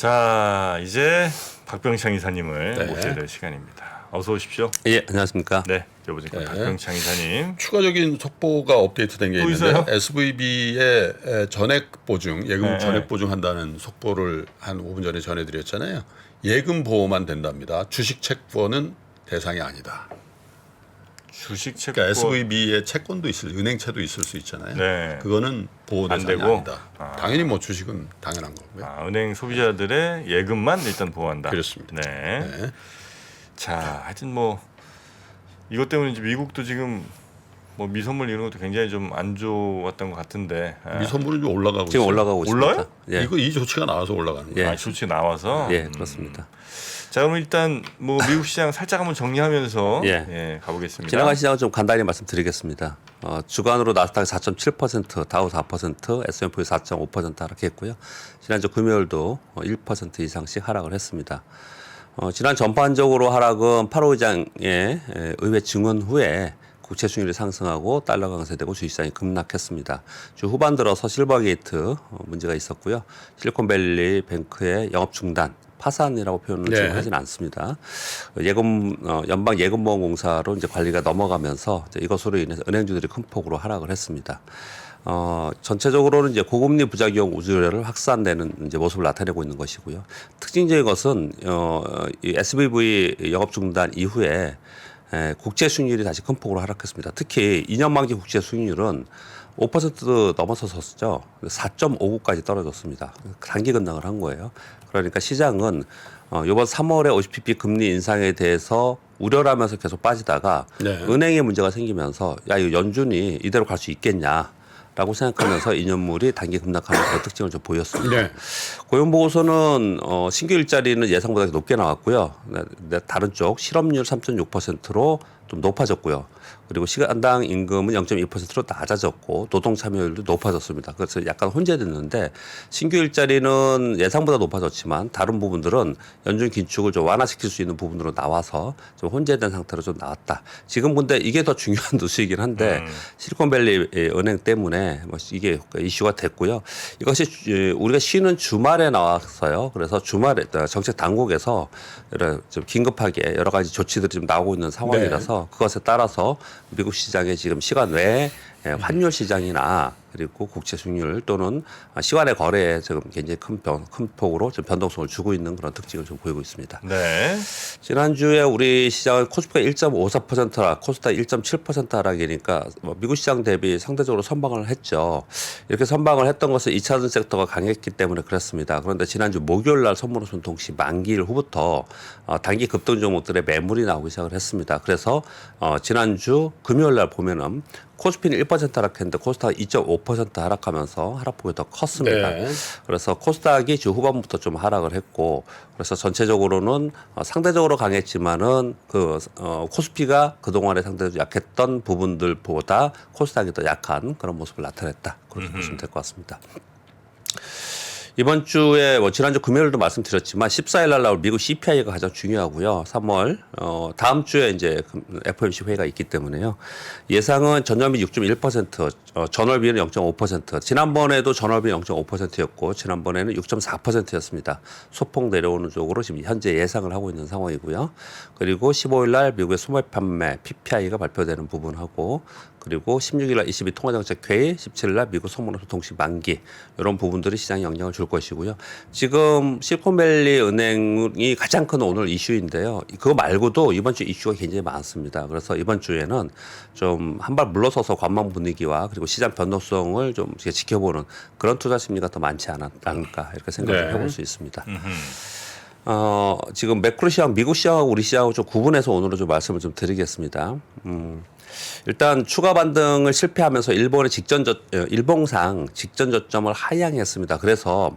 자, 이제 박병창 이사님을 네. 모셔야 될 시간입니다. 어서 오십시오. 예, 안녕하십니까. 네, 여보니까 네. 박병창 이사님. 추가적인 속보가 업데이트된 게 또 있는데 있어요? SVB의 전액 보증, 예금 네. 전액 보증한다는 속보를 한 5분 전에 전해드렸잖아요. 예금 보호만 된답니다. 주식 채권은 대상이 아니다. 주식 채권 그러니까 SVB의 채권도 은행채도 있을 수 있잖아요. 네. 그거는 보호 안 대상이 되고? 아니다. 아. 당연히 뭐 주식은 당연한 거고요. 은행 소비자들의 예금만 일단 보호한다. 그렇습니다. 네. 네. 자, 하여튼 뭐 이것 때문에 이제 미국도 지금 뭐 미선물 이런 것도 굉장히 좀 안 좋았던 것 같은데. 미선물은 좀 올라가고 지금 있어요. 올라가고 올라요? 있습니다. 예, 이 조치가 나와서 올라가는 거예요. 예. 조치 나와서. 예, 그렇습니다. 자, 그럼 일단 뭐 미국 시장 살짝 한번 정리하면서 예. 가보겠습니다. 지나간 시장은 좀 간단히 말씀드리겠습니다. 주간으로 나스닥 4.7%, 다우 4%, S&P 4.5% 하락했고요. 지난주 금요일도 1% 이상씩 하락을 했습니다. 지난 전반적으로 하락은 8월 의장의 의회 증언 후에 국채 수익률이 상승하고 달러 강세되고 주식시장이 급락했습니다. 주 후반 들어서 실버게이트 문제가 있었고요. 실리콘밸리 뱅크의 영업 중단, 파산이라고 표현을 네. 지금 하진 않습니다. 연방 예금보험공사로 이제 관리가 넘어가면서 이제 이것으로 인해서 은행주들이 큰 폭으로 하락을 했습니다. 전체적으로는 이제 고금리 부작용 우려를 확산되는 이제 모습을 나타내고 있는 것이고요. 특징적인 것은 이 SVB 영업 중단 이후에 국채 수익률이 다시 큰 폭으로 하락했습니다. 특히 2년 만기 국채 수익률은 5% 넘어섰었죠. 4.59까지 떨어졌습니다. 단기 급락을 한 거예요. 그러니까 시장은 이번 3월에 50bp 금리 인상에 대해서 우려를 하면서 계속 빠지다가 네. 은행에 문제가 생기면서 야, 이거 연준이 이대로 갈 수 있겠냐. 라고 생각하면서 2년물이 단기 급락하는 그런 특징을 좀 보였습니다. 네. 고용보고서는 신규 일자리는 예상보다 높게 나왔고요. 다른 쪽 실업률 3.6%로 좀 높아졌고요. 그리고 시간당 임금은 0.2%로 낮아졌고 노동 참여율도 높아졌습니다. 그래서 약간 혼재됐는데 신규 일자리는 예상보다 높아졌지만 다른 부분들은 연준 긴축을 좀 완화시킬 수 있는 부분으로 나와서 좀 혼재된 상태로 좀 나왔다. 지금 근데 이게 더 중요한 뉴스이긴 한데 실리콘밸리 은행 때문에 뭐 이게 이슈가 됐고요. 이것이 우리가 쉬는 주말에 나왔어요. 그래서 주말에 정책 당국에서 좀 긴급하게 여러 가지 조치들이 좀 나오고 있는 상황이라서 그것에 따라서 미국 시장의 지금 시간 외에 환율 시장이나 그리고 국채 수익률 또는 시간의 거래에 지금 굉장히 큰 폭으로 좀 변동성을 주고 있는 그런 특징을 좀 보이고 있습니다. 네. 지난주에 우리 시장은 코스피가 1.54%라 코스닥 1.7% 하락이니까 미국 시장 대비 상대적으로 선방을 했죠. 이렇게 선방을 했던 것은 2차전 섹터가 강했기 때문에 그렇습니다. 그런데 지난주 목요일 날 선물호선 동시 만기일 후부터 단기 급등 종목들의 매물이 나오기 시작을 했습니다. 그래서 지난주 금요일 날 보면은 코스피는 1% 하락했는데 코스닥이 2.5% 하락하면서 하락폭이 더 컸습니다. 네. 그래서 코스닥이 주 후반부터 좀 하락을 했고 그래서 전체적으로는 상대적으로 강했지만은 코스피가 그동안에 상대적으로 약했던 부분들보다 코스닥이 더 약한 그런 모습을 나타냈다. 그렇게 보시면 될 것 같습니다. 이번 주에 지난주 금요일도 말씀드렸지만 14일 날 나올 미국 CPI가 가장 중요하고요. 3월 다음 주에 이제 FOMC 회의가 있기 때문에요. 예상은 전년비 6.1%, 전월비는 0.5%. 지난번에도 전월비 0.5%였고 지난번에는 6.4%였습니다. 소폭 내려오는 쪽으로 지금 현재 예상을 하고 있는 상황이고요. 그리고 15일 날 미국의 소매 판매 PPI가 발표되는 부분하고 그리고 16일 날 ECB 통화정책회의, 17일 날 미국 선물호소 동시 만기 이런 부분들이 시장에 영향을 줄 것이고요. 지금 실리콘밸리 은행이 가장 큰 오늘 이슈인데요. 그거 말고도 이번 주 이슈가 굉장히 많습니다. 그래서 이번 주에는 좀 한 발 물러서서 관망 분위기와 그리고 시장 변동성을 좀 지켜보는 그런 투자 심리가 더 많지 않을까 이렇게 생각을 네. 해볼 수 있습니다. 지금 매크로 시장, 미국 시장하고 우리 시장하고 좀 구분해서 오늘은 좀 말씀을 좀 드리겠습니다. 일단 추가 반등을 실패하면서 일봉상 직전 저점을 하향했습니다. 그래서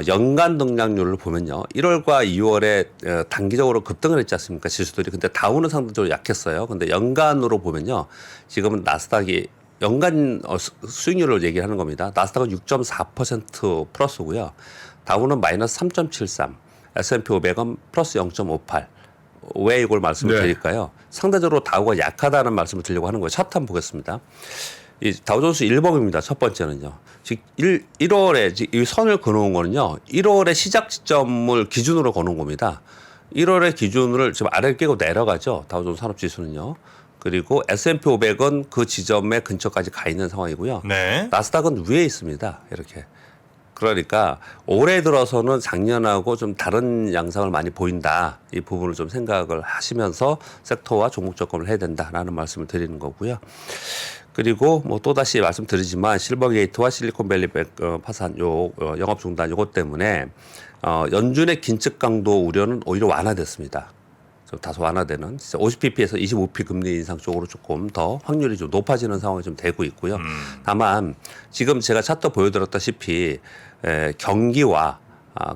연간 등락률을 보면요. 1월과 2월에 단기적으로 급등을 했지 않습니까? 지수들이. 근데 다우는 상대적으로 약했어요. 근데 연간으로 보면요. 지금은 나스닥이 연간 수익률을 얘기하는 겁니다. 나스닥은 6.4% 플러스고요. 다우는 마이너스 3.73, S&P 500은 플러스 0.58. 왜 이걸 말씀을 네. 드릴까요? 상대적으로 다우가 약하다는 말씀을 드리려고 하는 거예요. 차트 한번 보겠습니다. 이 다우존스 1범입니다. 첫 번째는요. 즉 1월에 이 선을 그어놓은 거는요. 1월에 시작 지점을 기준으로 거는 겁니다. 1월의 기준을 지금 아래를 깨고 내려가죠. 다우존스 산업지수는요. 그리고 S&P 500은 그 지점의 근처까지 가 있는 상황이고요. 네. 나스닥은 위에 있습니다. 이렇게. 그러니까 올해 들어서는 작년하고 좀 다른 양상을 많이 보인다. 이 부분을 좀 생각을 하시면서 섹터와 종목 접근을 해야 된다라는 말씀을 드리는 거고요. 그리고 뭐 또다시 말씀드리지만 실버게이트와 실리콘밸리 파산 영업 중단 요것 때문에 연준의 긴축 강도 우려는 오히려 완화됐습니다. 좀 다소 완화되는 50pp에서 25p 금리 인상 쪽으로 조금 더 확률이 좀 높아지는 상황이 좀 되고 있고요. 다만 지금 제가 차트 보여드렸다시피 경기와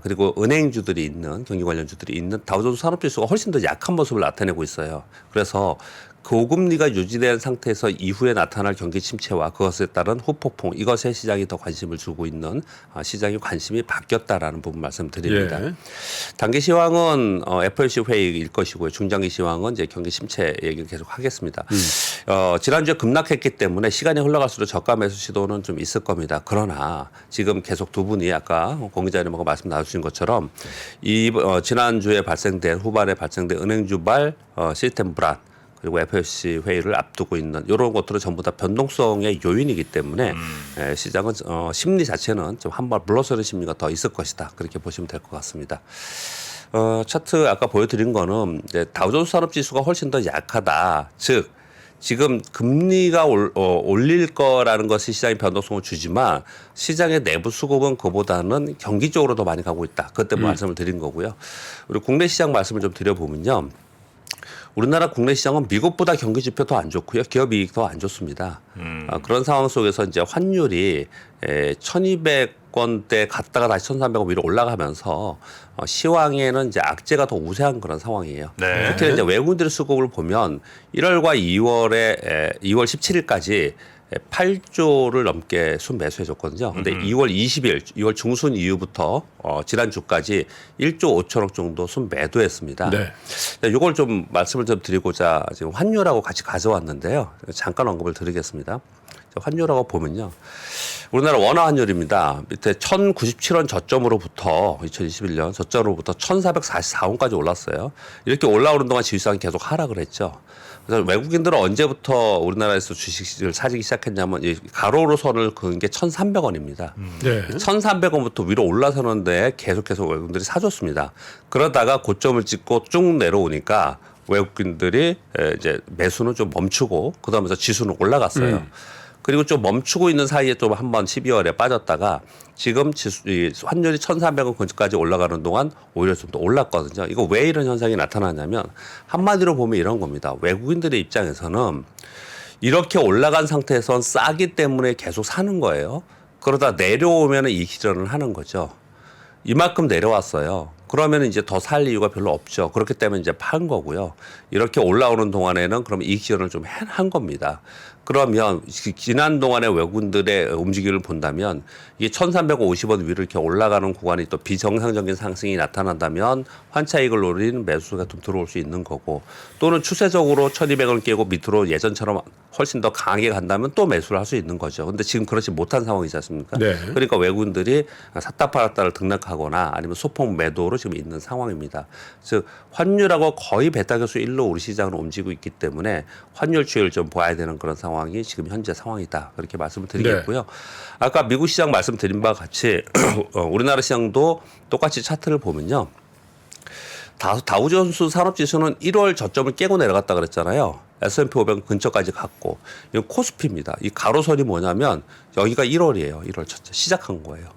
그리고 은행주들이 있는 경기 관련주들이 있는 다우존스 산업지수가 훨씬 더 약한 모습을 나타내고 있어요. 그래서 고금리가 유지된 상태에서 이후에 나타날 경기 침체와 그것에 따른 후폭풍 이것에 시장이 더 관심을 주고 있는 시장의 관심이 바뀌었다라는 부분 말씀드립니다. 예. 단기 시황은 FOMC 회의일 것이고요. 중장기 시황은 이제 경기 침체 얘기를 계속 하겠습니다. 지난주에 급락했기 때문에 시간이 흘러갈수록 저가 매수 시도는 좀 있을 겁니다. 그러나 지금 계속 두 분이 아까 공 기자님하고 말씀 나누신 것처럼 지난주에 발생된 후반에 발생된 은행주발 시스템 불안 그리고 FOMC 회의를 앞두고 있는 이런 것들은 전부 다 변동성의 요인이기 때문에 시장은 심리 자체는 좀 한 발 물러서는 심리가 더 있을 것이다. 그렇게 보시면 될 것 같습니다. 차트 아까 보여드린 거는 이제 다우존스 산업지수가 훨씬 더 약하다. 즉 지금 금리가 올릴 거라는 것이 시장의 변동성을 주지만 시장의 내부 수급은 그보다는 경기 쪽으로 더 많이 가고 있다. 그것 때문에 말씀을 드린 거고요. 우리 국내 시장 말씀을 좀 드려보면요. 우리나라 국내 시장은 미국보다 경기 지표 더 안 좋고요. 기업 이익 더 안 좋습니다. 그런 상황 속에서 이제 환율이 1,200원대 갔다가 다시 1,300원 위로 올라가면서 시황에는 이제 악재가 더 우세한 그런 상황이에요. 네. 특히 이제 외국인들의 수급을 보면 1월과 2월 17일까지 8조를 넘게 순매수해 줬거든요. 근데 2월 20일, 2월 중순 이후부터 지난주까지 1조 5천억 정도 순매도했습니다. 네. 이걸 좀 말씀을 좀 드리고자 지금 환율하고 같이 가져왔는데요. 잠깐 언급을 드리겠습니다. 환율하고 보면요. 우리나라 원화 환율입니다. 밑에 1,097원 저점으로부터 2021년 저점으로부터 1,444원까지 올랐어요. 이렇게 올라오는 동안 지수상이 계속 하락을 했죠. 그래서 외국인들은 언제부터 우리나라에서 주식을 사기 시작했냐면 이 가로로 선을 그은 게 1,300원입니다. 네. 1,300원부터 위로 올라서는데 계속해서 외국인들이 사줬습니다. 그러다가 고점을 찍고 쭉 내려오니까 외국인들이 이제 매수는 좀 멈추고 그다음에 지수는 올라갔어요. 그리고 좀 멈추고 있는 사이에 좀 한번 12월에 빠졌다가 지금 환율이 1,300원 근처까지 올라가는 동안 오히려 좀 더 올랐거든요. 이거 왜 이런 현상이 나타나냐면 한마디로 보면 이런 겁니다. 외국인들의 입장에서는 이렇게 올라간 상태에선 싸기 때문에 계속 사는 거예요. 그러다 내려오면 이익 실현을 하는 거죠. 이만큼 내려왔어요. 그러면 이제 더 살 이유가 별로 없죠. 그렇기 때문에 이제 판 거고요. 이렇게 올라오는 동안에는 그럼 이익 실현을 좀 한 겁니다. 그러면 지난 동안의 외국인들의 움직임을 본다면 이게 1,350원 위로 이렇게 올라가는 구간이 또 비정상적인 상승이 나타난다면 환차익을 노리는 매수가 좀 들어올 수 있는 거고 또는 추세적으로 1,200원 깨고 밑으로 예전처럼 훨씬 더 강하게 간다면 또 매수를 할 수 있는 거죠. 근데 지금 그렇지 못한 상황이지 않습니까? 네. 그러니까 외국인들이 샀다 팔았다를 등락하거나 아니면 소폭 매도로 지금 있는 상황입니다. 즉 환율하고 거의 베타교수 1로 우리 시장을 움직이고 있기 때문에 환율 추이를 좀 봐야 되는 그런 상황이 지금 현재 상황이다. 그렇게 말씀을 드리겠고요. 아까 미국 시장 말씀드린 바와 같이 우리나라 시장도 똑같이 차트를 보면요. 다우존스 산업지수는 1월 저점을 깨고 내려갔다 그랬잖아요. S&P 500 근처까지 갔고 이건 코스피입니다. 이 가로선이 뭐냐면 여기가 1월이에요. 1월 첫째 시작한 거예요.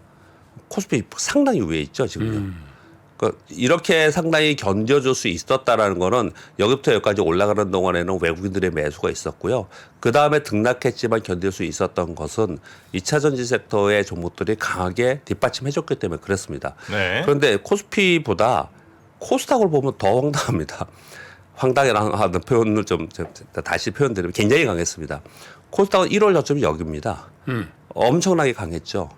코스피 상당히 위에 있죠 지금요. 그러니까 이렇게 상당히 견뎌줄 수 있었다라는 거는 여기부터 여기까지 올라가는 동안에는 외국인들의 매수가 있었고요. 그 다음에 등락했지만 견딜 수 있었던 것은 2차 전지 섹터의 종목들이 강하게 뒷받침해줬기 때문에 그랬습니다. 네. 그런데 코스피보다 코스닥을 보면 더 황당합니다. 황당이라는 표현을 좀 다시 표현드리면 굉장히 강했습니다. 코스닥은 1월 저점이 여기입니다. 엄청나게 강했죠.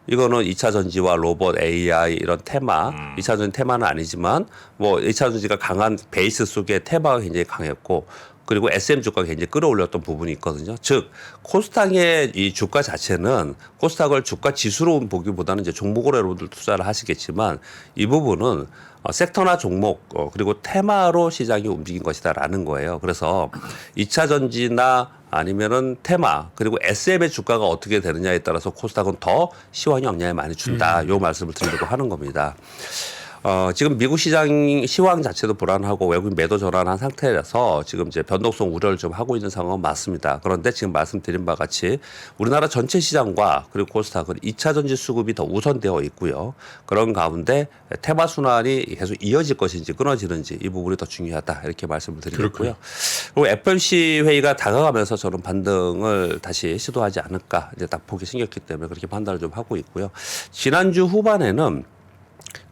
이거는 2차 전지와 로봇, AI 이런 테마, 2차 전지 테마는 아니지만 뭐 2차 전지가 강한 베이스 속에 테마가 굉장히 강했고 그리고 SM 주가가 굉장히 끌어올렸던 부분이 있거든요. 즉 코스닥의 이 주가 자체는 코스닥을 주가 지수로 보기보다는 이제 종목으로 여러분들 투자를 하시겠지만 이 부분은 섹터나 종목 그리고 테마로 시장이 움직인 것이다라는 거예요. 그래서 2차 전지나 아니면은 테마 그리고 SM의 주가가 어떻게 되느냐에 따라서 코스닥은 더 시황 영향을 많이 준다. 요 말씀을 드리려고 하는 겁니다. 지금 미국 시장 시황 자체도 불안하고 외국인 매도 전환한 상태라서 지금 이제 변동성 우려를 좀 하고 있는 상황은 맞습니다. 그런데 지금 말씀드린 바와 같이 우리나라 전체 시장과 그리고 코스닥은 2차 전지 수급이 더 우선되어 있고요. 그런 가운데 테마 순환이 계속 이어질 것인지 끊어지는지 이 부분이 더 중요하다 이렇게 말씀을 드리겠고요. 그리고 FOMC 회의가 다가가면서 저는 반등을 다시 시도하지 않을까 이제 딱 보기 생겼기 때문에 그렇게 판단을 좀 하고 있고요. 지난주 후반에는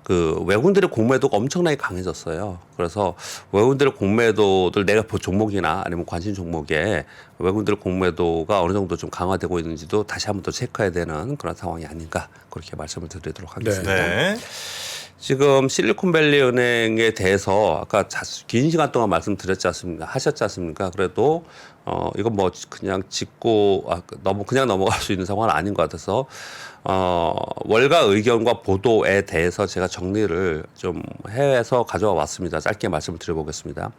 그 외국인들의 공매도가 엄청나게 강해졌어요. 그래서 외국인들의 공매도들 내가 볼 종목이나 아니면 관심 종목에 외국인들의 공매도가 어느 정도 좀 강화되고 있는지도 다시 한번 더 체크해야 되는 그런 상황이 아닌가 그렇게 말씀을 드리도록 하겠습니다. 네. 지금 실리콘밸리 은행에 대해서 아까 긴 시간 동안 말씀드렸지 않습니까? 하셨지 않습니까? 그래도 이건 뭐 그냥 짚고 그냥 넘어갈 수 있는 상황은 아닌 것 같아서 월가 의견과 보도에 대해서 제가 정리를 좀 해서 가져와 왔습니다. 짧게 말씀을 드려보겠습니다.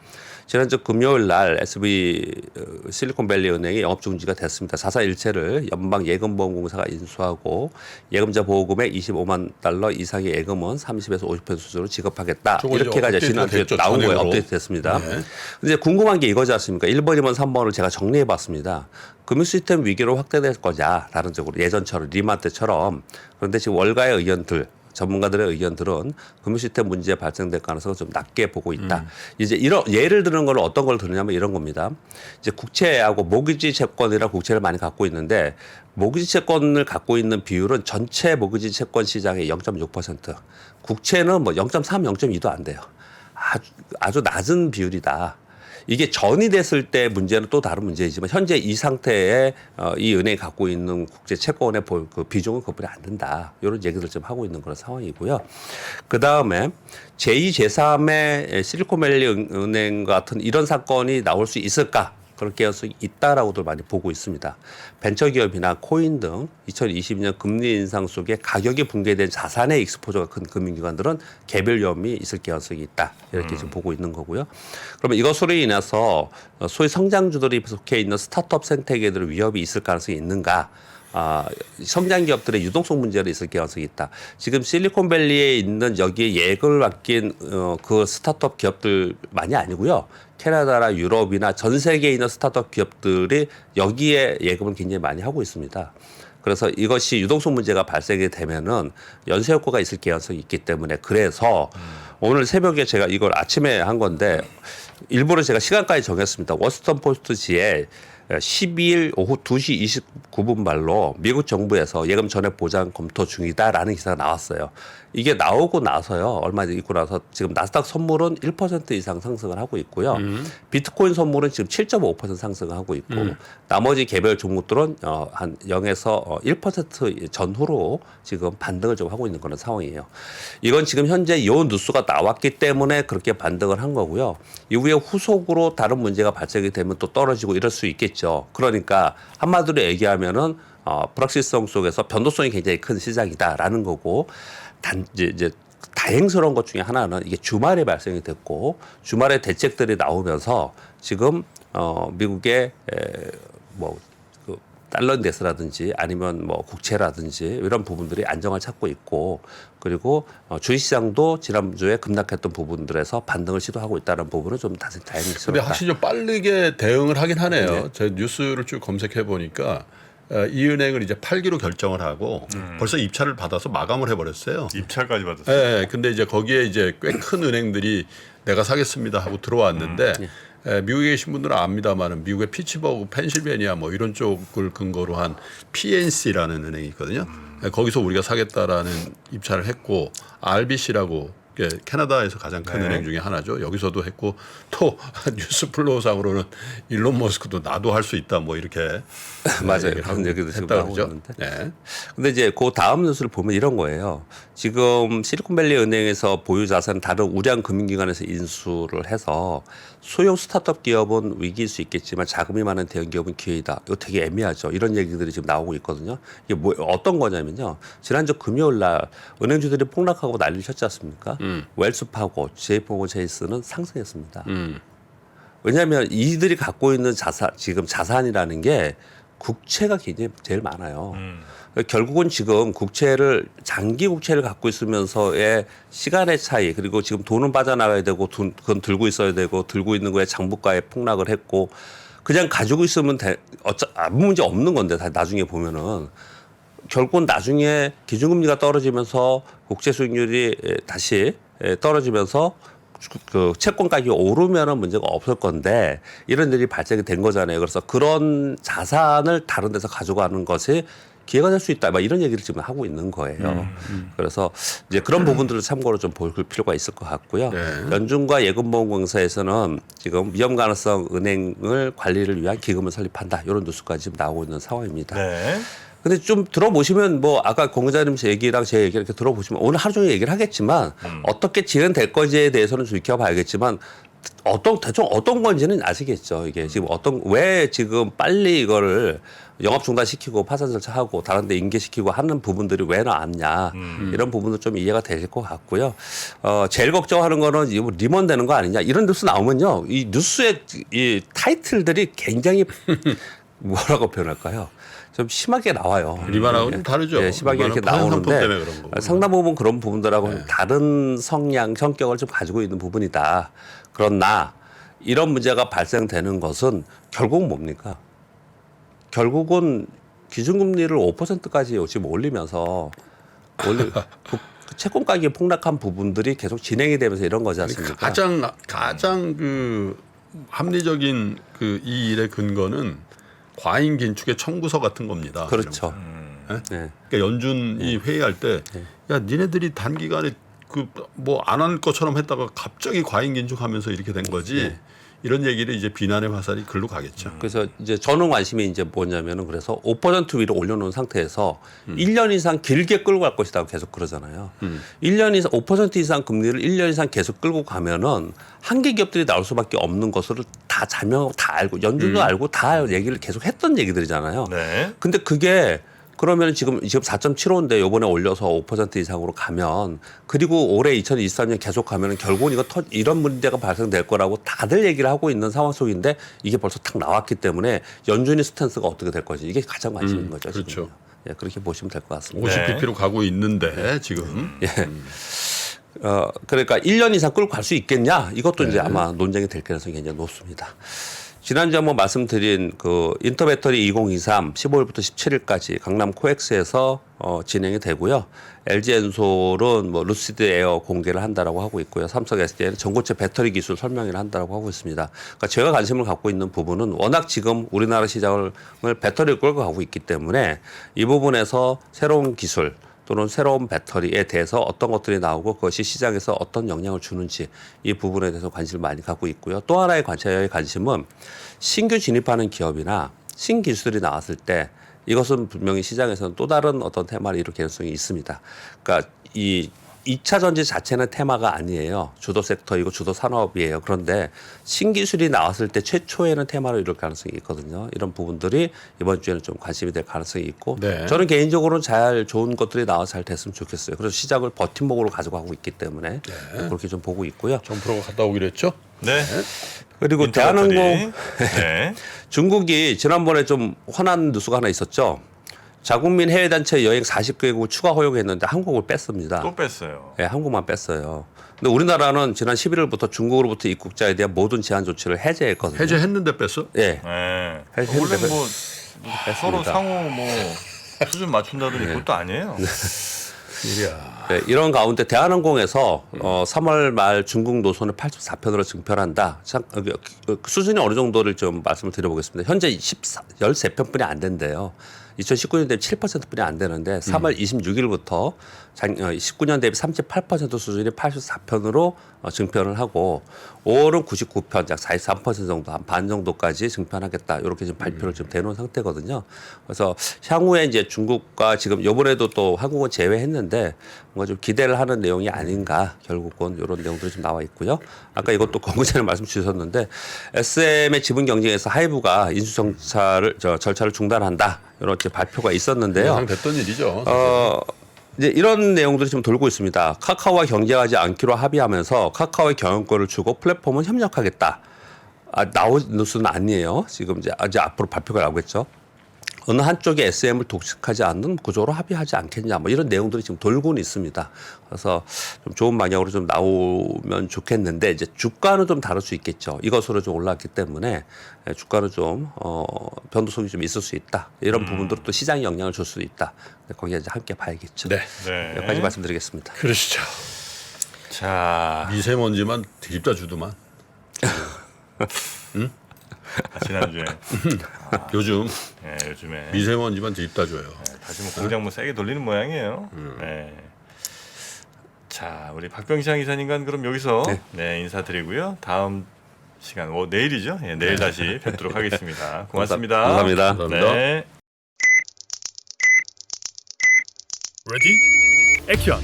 지난주 금요일 날 SB 실리콘밸리 은행이 영업 중지가 됐습니다. 자사 일체를 연방 예금보험공사가 인수하고 예금자 보호금액 25만 달러 이상의 예금은 30에서 50% 수준으로 지급하겠다. 이렇게가 이제 지난주에 나온 거예요. 업데이트 됐습니다. 네. 근데 궁금한 게 이거지 않습니까? 1번, 2번, 3번을 제가 정리해 봤습니다. 금융 시스템 위기로 확대될 거냐, 다른 쪽으로 예전처럼 리만 때처럼. 그런데 지금 월가의 의견들, 전문가들의 의견들은 금융 시스템 문제 발생될 가능성을 좀 낮게 보고 있다. 이제 이런 예를 드는 걸 어떤 걸 들으냐면 이런 겁니다. 이제 국채하고 모기지 채권이라 국채를 많이 갖고 있는데 모기지 채권을 갖고 있는 비율은 전체 모기지 채권 시장의 0.6%, 국채는 뭐 0.3, 0.2도 안 돼요. 아주 낮은 비율이다. 이게 전이 됐을 때 문제는 또 다른 문제이지만 현재 이 상태에 이 은행이 갖고 있는 국제 채권의 그 비중은 그것뿐이 안 된다. 이런 얘기들 좀 하고 있는 그런 상황이고요. 그 다음에 제2, 제3의 실리콘밸리 은행 같은 이런 사건이 나올 수 있을까? 그런 개연성이 있다라고도 많이 보고 있습니다. 벤처기업이나 코인 등 2022년 금리 인상 속에 가격이 붕괴된 자산의 익스포저가 큰 금융기관들은 개별 위험이 있을 개연성이 있다. 이렇게 지금 보고 있는 거고요. 그러면 이것으로 인해서 소위 성장주들이 속해 있는 스타트업 생태계들의 위협이 있을 가능성이 있는가? 성장 기업들의 유동성 문제가 있을 가능성이 있다. 지금 실리콘밸리에 있는 여기에 예금을 맡긴 그 스타트업 기업들만이 아니고요. 캐나다나 유럽이나 전 세계에 있는 스타트업 기업들이 여기에 예금을 굉장히 많이 하고 있습니다. 그래서 이것이 유동성 문제가 발생이 되면은 연쇄 효과가 있을 가능성이 있기 때문에 그래서 오늘 새벽에 제가 이걸 아침에 한 건데 일부러 제가 시간까지 정했습니다. 워싱턴 포스트지에 12일 오후 2시 29분 말로 미국 정부에서 예금 전액 보장 검토 중이다라는 기사가 나왔어요. 이게 나오고 나서요. 얼마 있고 나서 지금 나스닥 선물은 1% 이상 상승을 하고 있고요. 비트코인 선물은 지금 7.5% 상승을 하고 있고 나머지 개별 종목들은 한 0에서 1% 전후로 지금 반등을 좀 하고 있는 그런 상황이에요. 이건 지금 현재 이 뉴스가 나왔기 때문에 그렇게 반등을 한 거고요. 이후에 후속으로 다른 문제가 발생이 되면 또 떨어지고 이럴 수 있겠죠. 그러니까 한마디로 얘기하면은 불확실성 속에서 변동성이 굉장히 큰 시장이다라는 거고 이제 다행스러운 것 중에 하나는 이게 주말에 발생이 됐고 주말에 대책들이 나오면서 지금 미국의 뭐 그 달러인덱스라든지 아니면 뭐 국채라든지 이런 부분들이 안정을 찾고 있고 그리고 주식시장도 지난주에 급락했던 부분들에서 반등을 시도하고 있다는 부분은 좀 다행스럽다. 근데 확실히 좀 빠르게 대응을 하긴 하네요. 네. 제가 뉴스를 쭉 검색해 보니까 이 은행을 이제 팔기로 결정을 하고 벌써 입찰을 받아서 마감을 해버렸어요. 입찰까지 받았어요. 네, 근데 이제 거기에 이제 꽤 큰 은행들이 내가 사겠습니다 하고 들어왔는데 미국에 계신 분들은 압니다만은 미국의 피츠버그, 펜실베니아 뭐 이런 쪽을 근거로 한 PNC라는 은행이 있거든요. 거기서 우리가 사겠다라는 입찰을 했고 RBC라고 캐나다에서 가장 큰 네. 은행 중에 하나죠. 여기서도 했고 또 뉴스플로우상으로는 일론 머스크도 나도 할 수 있다 뭐 이렇게 맞아요. 그런 얘기도 지금 했다 나오고 그러죠. 있는데. 네. 근데 이제 그 다음 뉴스를 보면 이런 거예요. 지금 실리콘밸리 은행에서 보유 자산 다른 우량 금융기관에서 인수를 해서 소형 스타트업 기업은 위기일 수 있겠지만 자금이 많은 대형 기업은 기회이다. 이거 되게 애매하죠. 이런 얘기들이 지금 나오고 있거든요. 이게 뭐 어떤 거냐면요. 지난주 금요일 날 은행주들이 폭락하고 난리를 쳤지 않습니까? 웰스파고, JP모건 체이스는 상승했습니다. 왜냐하면 이들이 갖고 있는 지금 자산이라는 게 국채가 굉장히 제일 많아요. 결국은 지금 장기 국채를 갖고 있으면서의 시간의 차이, 그리고 지금 돈은 빠져나가야 되고 그건 들고 있어야 되고 들고 있는 거에 장부가에 폭락을 했고 그냥 가지고 있으면 아무 문제 없는 건데 나중에 보면은 결국은 나중에 기준금리가 떨어지면서 국채 수익률이 다시 떨어지면서 그 채권 가격이 오르면은 문제가 없을 건데 이런 일이 발생이 된 거잖아요. 그래서 그런 자산을 다른 데서 가져가는 것이 기회가 될 수 있다. 막 이런 얘기를 지금 하고 있는 거예요. 그래서 이제 그런 부분들을 참고로 좀 볼 필요가 있을 것 같고요. 네. 연준과 예금보험공사에서는 지금 위험 가능성 은행을 관리를 위한 기금을 설립한다. 이런 뉴스까지 지금 나오고 있는 상황입니다. 네. 근데 좀 들어보시면 뭐 아까 공 기자님 얘기랑 제 얘기 이렇게 들어보시면 오늘 하루 종일 얘기를 하겠지만 어떻게 진행될 건지에 대해서는 좀 지켜봐야겠지만 대충 어떤 건지는 아시겠죠. 이게 지금 왜 지금 빨리 이거를 영업 중단시키고 파산 절차하고 다른 데 인계시키고 하는 부분들이 왜 나왔냐. 이런 부분도 좀 이해가 되실 것 같고요. 제일 걱정하는 거는 이거 리먼 되는 거 아니냐. 이런 뉴스 나오면요. 이 뉴스의 이 타이틀들이 굉장히 뭐라고 표현할까요? 좀 심하게 나와요. 리만하고는 좀 다르죠. 예, 심하게 이렇게 리만은 파생상품 나오는데 때문에 그런 거고. 상당 부분 그런 부분들하고 는 다른 성격을 좀 가지고 있는 부분이다. 그러나 이런 문제가 발생되는 것은 결국은 뭡니까? 결국은 기준금리를 5%까지 지금 올리면서 그 채권 가격이 폭락한 부분들이 계속 진행이 되면서 이런 거지 않습니까? 가장 그 합리적인 그 이 일의 근거는 과잉 긴축의 청구서 같은 겁니다. 그렇죠. 네? 그러니까 연준이 회의할 때, 야 니네들이 단기간에 그 뭐 안 한 것처럼 했다가 갑자기 과잉 긴축하면서 이렇게 된 거지. 이런 얘기를 이제 비난의 화살이 글로 가겠죠. 그래서 이제 저는 관심이 이제 뭐냐면은 그래서 5% 위로 올려놓은 상태에서 1년 이상 길게 끌고 갈 것이다 계속 그러잖아요. 1년 이상 5% 이상 금리를 1년 이상 계속 끌고 가면은 한계 기업들이 나올 수밖에 없는 것을 다 자명하고 다 알고 연준도 알고 다 얘기를 계속 했던 얘기들이잖아요. 네. 근데 그게 그러면 지금 4.75인데 요번에 올려서 5% 이상으로 가면 그리고 올해 2023년 계속 가면 결국은 이런 문제가 발생될 거라고 다들 얘기를 하고 있는 상황 속인데 이게 벌써 탁 나왔기 때문에 연준이 스탠스가 어떻게 될 거지 이게 가장 관심인 거죠. 그렇죠. 지금요. 예, 그렇게 보시면 될 것 같습니다. 50bp로 가고 있는데 지금. 그러니까 1년 이상 끌고 갈 수 있겠냐 이것도 이제 아마 논쟁이 될 가능성이 굉장히 높습니다. 지난주에 한번 말씀드린 그 인터배터리 2023 15일부터 17일까지 강남 코엑스에서 진행이 되고요. LG 엔솔은 뭐 루시드 에어 공개를 한다라고 하고 있고요. 삼성 SDI는 전고체 배터리 기술 설명회를 한다라고 하고 있습니다. 그러니까 제가 관심을 갖고 있는 부분은 워낙 지금 우리나라 시장을 배터리를 끌고 가고 있기 때문에 이 부분에서 새로운 기술 또는 새로운 배터리에 대해서 어떤 것들이 나오고 그것이 시장에서 어떤 영향을 주는지 이 부분에 대해서 관심을 많이 갖고 있고요. 또 하나의 관심은 신규 진입하는 기업이나 신기술이 나왔을 때 이것은 분명히 시장에서는 또 다른 어떤 테마를 이룰 가능성이 있습니다. 그러니까 이 2차 전지 자체는 테마가 아니에요. 주도 섹터이고 주도 산업이에요. 그런데 신기술이 나왔을 때 최초에는 테마로 이룰 가능성이 있거든요. 이런 부분들이 이번 주에는 좀 관심이 될 가능성이 있고 네. 저는 개인적으로는 좋은 것들이 나와서 잘 됐으면 좋겠어요. 그래서 시장을 버팀목으로 가져가고 있기 때문에 그렇게 좀 보고 있고요. 정프로가 갔다 오기로 했죠. 네. 그리고 인터배터리. 대한항공 네. 중국이 지난번에 좀 화난 뉴스가 하나 있었죠. 자국민 해외 단체 여행 40개국 추가 허용했는데 한국을 뺐습니다. 또 뺐어요. 네, 한국만 뺐어요. 근데 우리나라는 지난 11일부터 중국으로부터 입국자에 대한 모든 제한 조치를 해제했거든요. 해제했는데 뺐어? 네. 네. 했는데 원래 뭐 서로 뺐습니다. 상호 뭐 수준 맞춘다더니 그것도 아니에요. 일이야. 네, 이런 가운데 대한항공에서 3월 말 중국 노선을 84편으로 증편한다. 수준이 어느 정도를 좀 말씀을 드려보겠습니다. 현재 13편뿐이 안 된대요. 2019년 대비 7%뿐이 안 되는데 3월 26일부터 19년 대비 38% 수준이 84편으로 증편을 하고 5월은 99편, 약 43% 정도, 한 반 정도까지 증편하겠다. 이렇게 지금 발표를 지금 대놓은 상태거든요. 그래서 향후에 이제 중국과 지금 이번에도 또 한국은 제외했는데 뭔가 좀 기대를 하는 내용이 아닌가 결국은 이런 내용들이 좀 나와 있고요. 아까 이것도 권구자님 말씀 주셨는데 SM의 지분 경쟁에서 하이브가 인수 절차를 중단한다. 이런 이제 발표가 있었는데요. 예상됐던 일이죠. 이제 이런 내용들이 좀 돌고 있습니다. 카카오와 경쟁하지 않기로 합의하면서 카카오의 경영권을 주고 플랫폼은 협력하겠다. 나온 뉴스는 아니에요. 지금 이제 앞으로 발표가 나오겠죠. 어느 한쪽이 SM을 독식하지 않는 구조로 합의하지 않겠냐. 뭐 이런 내용들이 지금 돌고는 있습니다. 그래서 좀 좋은 방향으로 좀 나오면 좋겠는데 이제 주가는 좀 다를 수 있겠죠. 이것으로 좀 올랐기 때문에 주가는 좀 변동성이 좀 있을 수 있다. 이런 부분들은 또 시장에 영향을 줄 수 있다. 거기에 이제 함께 봐야겠죠. 네. 네. 여기까지 말씀드리겠습니다. 그러시죠. 자, 미세먼지만 뒤집다 주더만. 지난주에 요즘 네, 요즘에 미세먼지만 뒤집다 줘요. 다시 뭐 공장 뭐 세게 돌리는 모양이에요. 네. 자, 우리 박병시장 이사님과 그럼 여기서 네, 인사드리고요. 다음 시간 내일이죠. 네, 내일 다시 뵙도록 하겠습니다. 고맙습니다. 감사합니다. 감사합니다. 네. 레디 액션.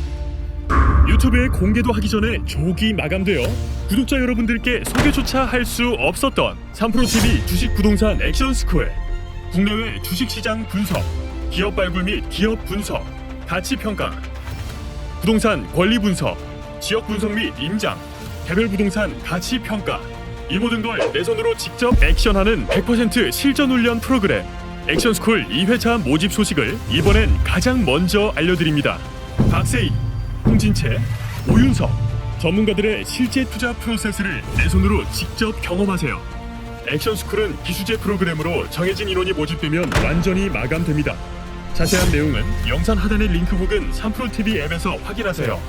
유튜브에 공개도 하기 전에 조기 마감되어 구독자 여러분들께 소개조차 할 수 없었던 3프로TV 주식 부동산 액션 스퀘어. 국내외 주식시장 분석, 기업 발굴 및 기업 분석, 가치 평가, 부동산 권리 분석, 지역 분석 및 임장, 개별 부동산 가치 평가, 이 모든 걸 내 손으로 직접 액션하는 100% 실전 훈련 프로그램 액션스쿨 2회차 모집 소식을 이번엔 가장 먼저 알려드립니다. 박세희, 홍진채, 오윤석 전문가들의 실제 투자 프로세스를 내 손으로 직접 경험하세요. 액션스쿨은 기수제 프로그램으로 정해진 인원이 모집되면 완전히 마감됩니다. 자세한 내용은 영상 하단의 링크 혹은 3프로TV 앱에서 확인하세요.